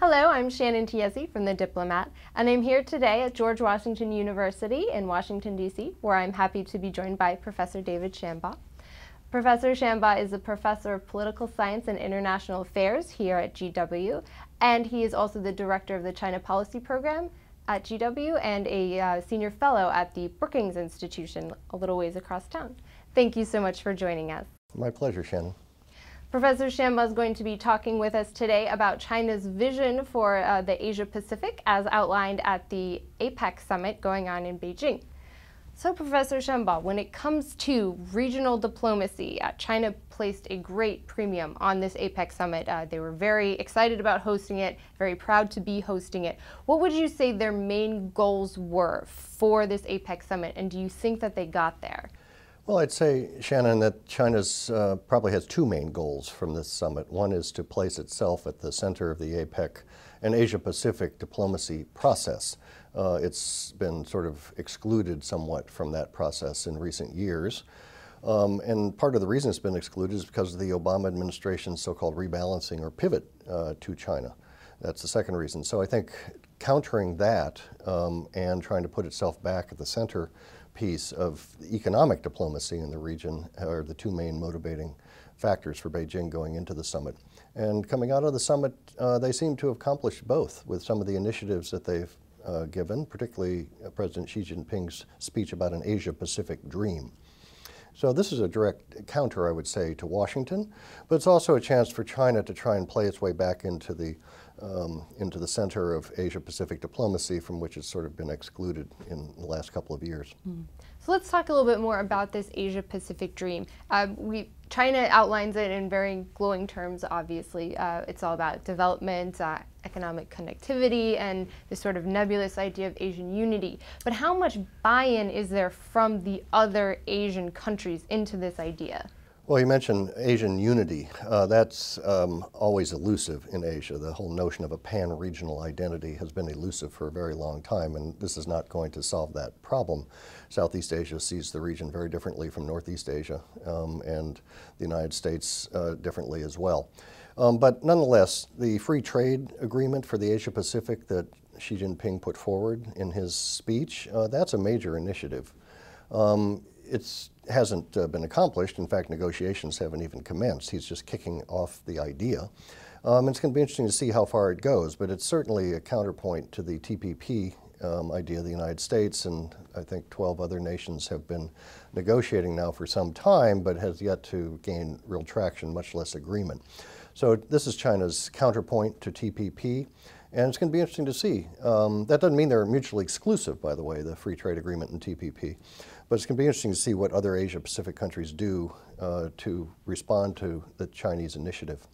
Hello, I'm Shannon Tiesi from the Diplomat, and I'm here today at George Washington University in Washington, D.C., where I'm happy to be joined by Professor David Shambaugh. Professor Shambaugh is a professor of political science and international affairs here at GW, and he is also the director of the China Policy Program at GW and a senior fellow at the Brookings Institution a little ways across town. Thank you so much for joining us. My pleasure, Shannon. Professor Shambaugh is going to be talking with us today about China's vision for the Asia-Pacific as outlined at the APEC summit going on in Beijing. So, Professor Shambaugh, when it comes to regional diplomacy, China placed a great premium on this APEC summit. They were very excited about hosting it, very proud to be hosting it. What would you say their main goals were for this APEC summit, and do you think that they got there? Well, I'd say, Shannon, that China's probably has two main goals from this summit. One is to place itself at the center of the APEC and Asia-Pacific diplomacy process. It's been sort of excluded somewhat from that process in recent years. And part of the reason it's been excluded is because of the Obama administration's so-called rebalancing or pivot to China. That's the second reason. So I think countering that and trying to put itself back at the center piece of economic diplomacy in the region are the two main motivating factors for Beijing going into the summit. And coming out of the summit, they seem to have accomplished both with some of the initiatives that they've given, particularly President Xi Jinping's speech about an Asia-Pacific dream. So this is a direct counter, I would say, to Washington, but it's also a chance for China to try and play its way back into the center of Asia-Pacific diplomacy, from which it's sort of been excluded in the last couple of years. So let's talk a little bit more about this Asia-Pacific dream. China outlines it in very glowing terms, obviously. It's all about development, economic connectivity, and this sort of nebulous idea of Asian unity. But how much buy-in is there from the other Asian countries into this idea? Well, you mentioned Asian unity. That's always elusive in Asia. The whole notion of a pan-regional identity has been elusive for a very long time, and this is not going to solve that problem. Southeast Asia sees the region very differently from Northeast Asia, and the United States differently as well. But nonetheless, the free trade agreement for the Asia-Pacific that Xi Jinping put forward in his speech, that's a major initiative. It hasn't been accomplished. In fact, negotiations haven't even commenced. He's just kicking off the idea. It's going to be interesting to see how far it goes, but it's certainly a counterpoint to the TPP idea of the United States, and I think 12 other nations have been negotiating now for some time, but has yet to gain real traction, much less agreement. So this is China's counterpoint to TPP, and it's going to be interesting to see. That doesn't mean they're mutually exclusive, by the way, the free trade agreement and TPP. But it's going to be interesting to see what other Asia-Pacific countries do to respond to the Chinese initiative.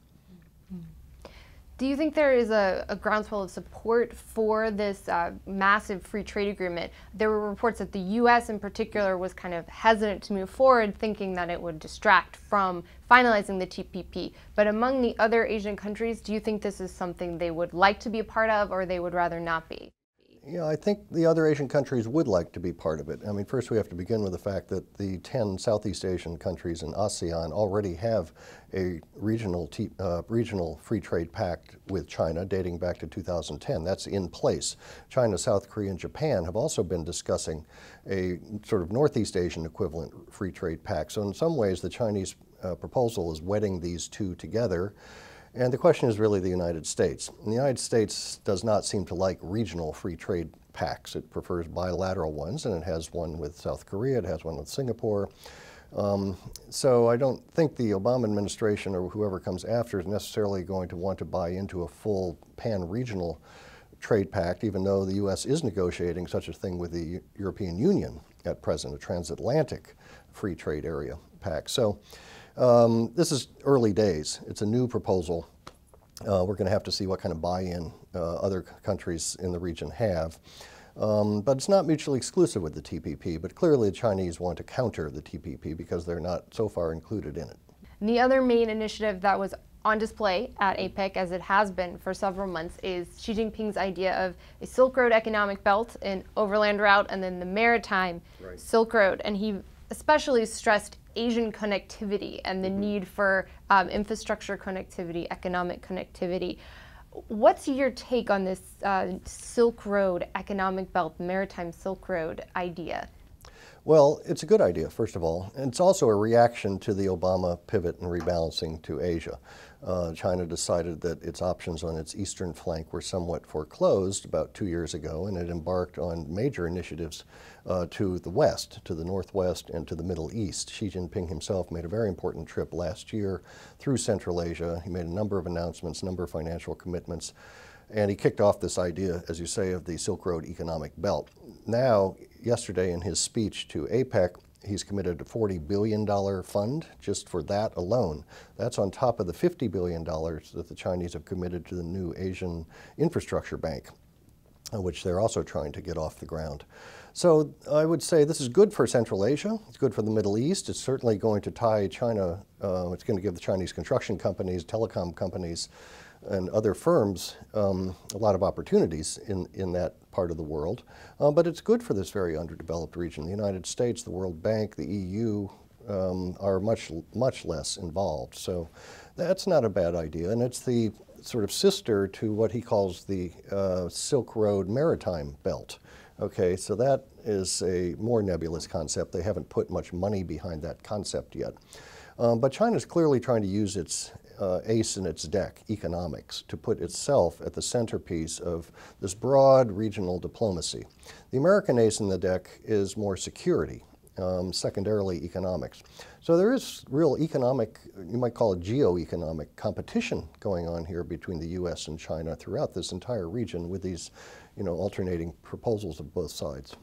Do you think there is a groundswell of support for this massive free trade agreement? There were reports that the U.S. in particular was kind of hesitant to move forward, thinking that it would distract from finalizing the TPP. But among the other Asian countries, do you think this is something they would like to be a part of, or they would rather not be? Yeah, I think the other Asian countries would like to be part of it. I mean, first we have to begin with the fact that the 10 Southeast Asian countries in ASEAN already have a regional free trade pact with China dating back to 2010. That's in place. China, South Korea, and Japan have also been discussing a sort of Northeast Asian equivalent free trade pact. So in some ways, the Chinese proposal is wedding these two together. And the question is really the United States. And the United States does not seem to like regional free trade pacts. It prefers bilateral ones, and it has one with South Korea, it has one with Singapore. So I don't think the Obama administration or whoever comes after is necessarily going to want to buy into a full pan-regional trade pact, even though the U.S. is negotiating such a thing with the European Union at present, a transatlantic free trade area pact. So this is early days. It's a new proposal. We're going to have to see what kind of buy-in other countries in the region have. But it's not mutually exclusive with the TPP, but clearly the Chinese want to counter the TPP because they're not so far included in it. And the other main initiative that was on display at APEC, as it has been for several months, is Xi Jinping's idea of a Silk Road economic belt, an overland route, and then the maritime Silk Road. And he especially stressed Asian connectivity and the need for infrastructure connectivity, economic connectivity. What's your take on this Silk Road economic belt, maritime Silk Road idea? Well, it's a good idea, first of all. And it's also a reaction to the Obama pivot and rebalancing to Asia. China decided that its options on its eastern flank were somewhat foreclosed about 2 years ago, and it embarked on major initiatives to the west, to the northwest, and to the Middle East. Xi Jinping himself made a very important trip last year through Central Asia. He made a number of announcements, a number of financial commitments. And he kicked off this idea, as you say, of the Silk Road economic belt. Now, yesterday in his speech to APEC, he's committed a $40 billion fund just for that alone. That's on top of the $50 billion that the Chinese have committed to the new Asian Infrastructure Bank, which they're also trying to get off the ground. So I would say this is good for Central Asia. It's good for the Middle East. It's certainly going to tie China, it's going to give the Chinese construction companies, telecom companies, and other firms a lot of opportunities in that part of the world. But it's good for this very underdeveloped region. The United States, the World Bank, the EU are much less involved. So that's not a bad idea. And it's the sort of sister to what he calls the Silk Road maritime belt. Okay, so that is a more nebulous concept. They haven't put much money behind that concept yet. But China's clearly trying to use its ace in its deck, economics, to put itself at the centerpiece of this broad regional diplomacy. The American ace in the deck is more security, secondarily economics. So there is real economic, you might call it geoeconomic competition going on here between the U.S. and China throughout this entire region with these, alternating proposals of both sides.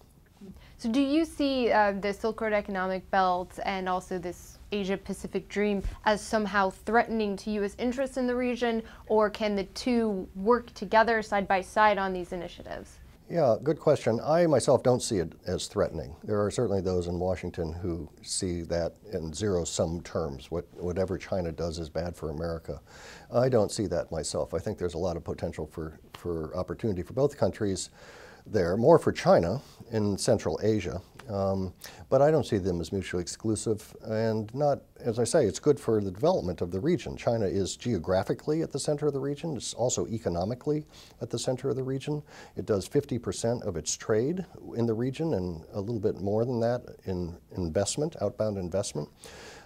So do you see the Silk Road economic belt and also this Asia-Pacific dream as somehow threatening to U.S. interests in the region, or can the two work together side by side on these initiatives? Yeah, good question. I myself don't see it as threatening. There are certainly those in Washington who see that in zero-sum terms. Whatever China does is bad for America. I don't see that myself. I think there's a lot of potential for opportunity for both countries there, more for China in Central Asia, but I don't see them as mutually exclusive, and not, as I say, it's good for the development of the region. China is geographically at the center of the region. It's also economically at the center of the region. It does 50% of its trade in the region and a little bit more than that in investment, outbound investment.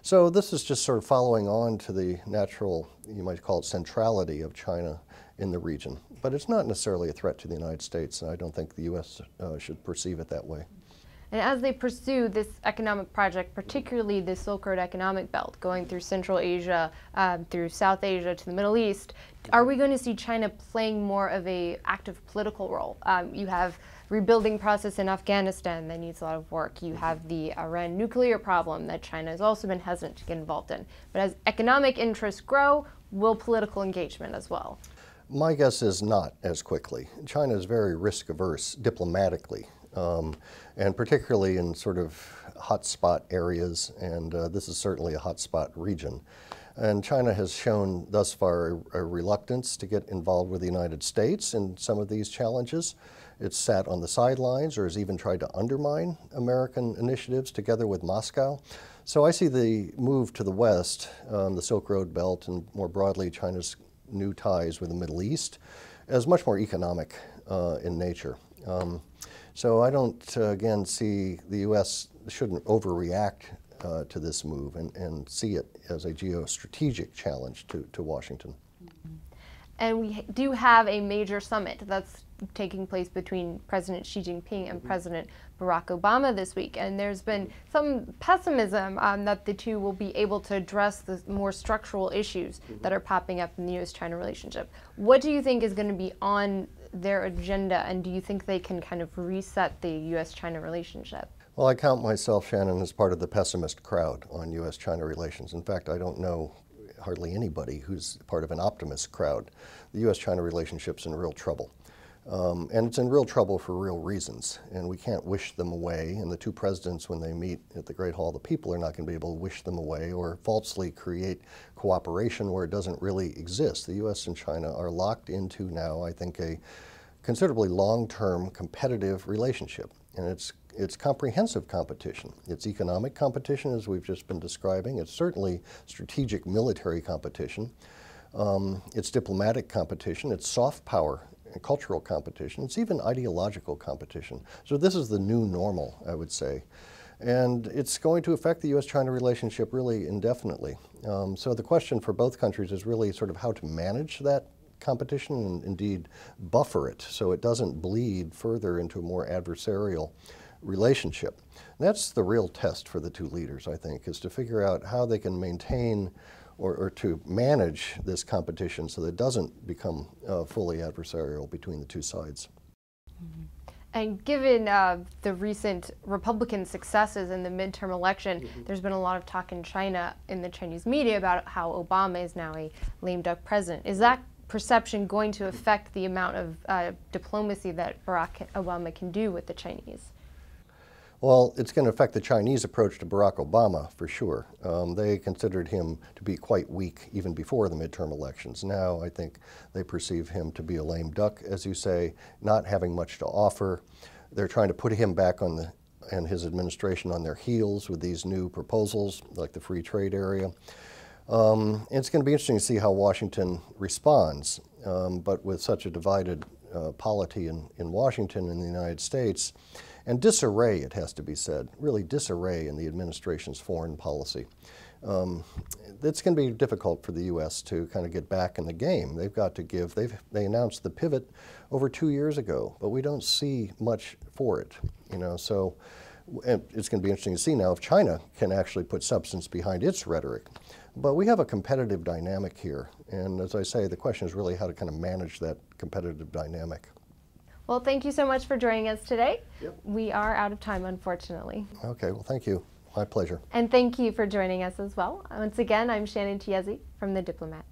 So this is just sort of following on to the natural, you might call it, centrality of China in the region. But it's not necessarily a threat to the United States, and I don't think the U.S. Should perceive it that way. And as they pursue this economic project, particularly the Silk Road economic belt, going through Central Asia, through South Asia to the Middle East, are we going to see China playing more of an active political role? You have rebuilding process in Afghanistan that needs a lot of work. You have the Iran nuclear problem that China has also been hesitant to get involved in. But as economic interests grow, will political engagement as well? My guess is not as quickly. China is very risk-averse diplomatically, and particularly in sort of hotspot areas, and this is certainly a hotspot region. And China has shown thus far a reluctance to get involved with the United States in some of these challenges. It's sat on the sidelines or has even tried to undermine American initiatives together with Moscow. So I see the move to the west, the Silk Road belt, and more broadly China's new ties with the Middle East as much more economic in nature. So I don't, again, see the U.S. shouldn't overreact to this move and see it as a geostrategic challenge to Washington. And we do have a major summit that's taking place between President Xi Jinping and President Barack Obama this week. And there's been some pessimism that the two will be able to address the more structural issues that are popping up in the U.S.-China relationship. What do you think is going to be on their agenda, and do you think they can kind of reset the U.S.-China relationship? Well, I count myself, Shannon, as part of the pessimist crowd on U.S.-China relations. In fact, I don't know hardly anybody who's part of an optimist crowd. The U.S.-China relationship's in real trouble. And it's in real trouble for real reasons, and we can't wish them away. And the two presidents, when they meet at the Great Hall of the People, are not going to be able to wish them away or falsely create cooperation where it doesn't really exist. The U.S. and China are locked into now, I think, a considerably long-term competitive relationship. And it's comprehensive competition. It's economic competition, as we've just been describing. It's certainly strategic military competition. It's diplomatic competition, it's soft power and cultural competition, it's even ideological competition. So this is the new normal, I would say. And it's going to affect the U.S.-China relationship really indefinitely. So the question for both countries is really sort of how to manage that competition and indeed buffer it so it doesn't bleed further into a more adversarial relationship. And that's the real test for the two leaders, I think, is to figure out how they can maintain or to manage this competition so that it doesn't become fully adversarial between the two sides. Mm-hmm. And given the recent Republican successes in the midterm election, there's been a lot of talk in China, in the Chinese media, about how Obama is now a lame duck president. Is that perception going to affect the amount of diplomacy that Barack Obama can do with the Chinese? Well, it's going to affect the Chinese approach to Barack Obama, for sure. They considered him to be quite weak even before the midterm elections. Now, I think they perceive him to be a lame duck, as you say, not having much to offer. They're trying to put him back on and his administration on their heels with these new proposals, like the free trade area. It's going to be interesting to see how Washington responds, but with such a divided polity in Washington and the United States, and disarray, it has to be said, really disarray in the administration's foreign policy. It's going to be difficult for the U.S. to kind of get back in the game. They've got to give, they announced the pivot over 2 years ago, but we don't see much for it, you know, so and it's going to be interesting to see now if China can actually put substance behind its rhetoric. But we have a competitive dynamic here, and as I say, the question is really how to kind of manage that competitive dynamic. Well, thank you so much for joining us today. Yep. We are out of time, unfortunately. Okay, well, thank you. My pleasure. And thank you for joining us as well. Once again, I'm Shannon Tiezi from The Diplomat.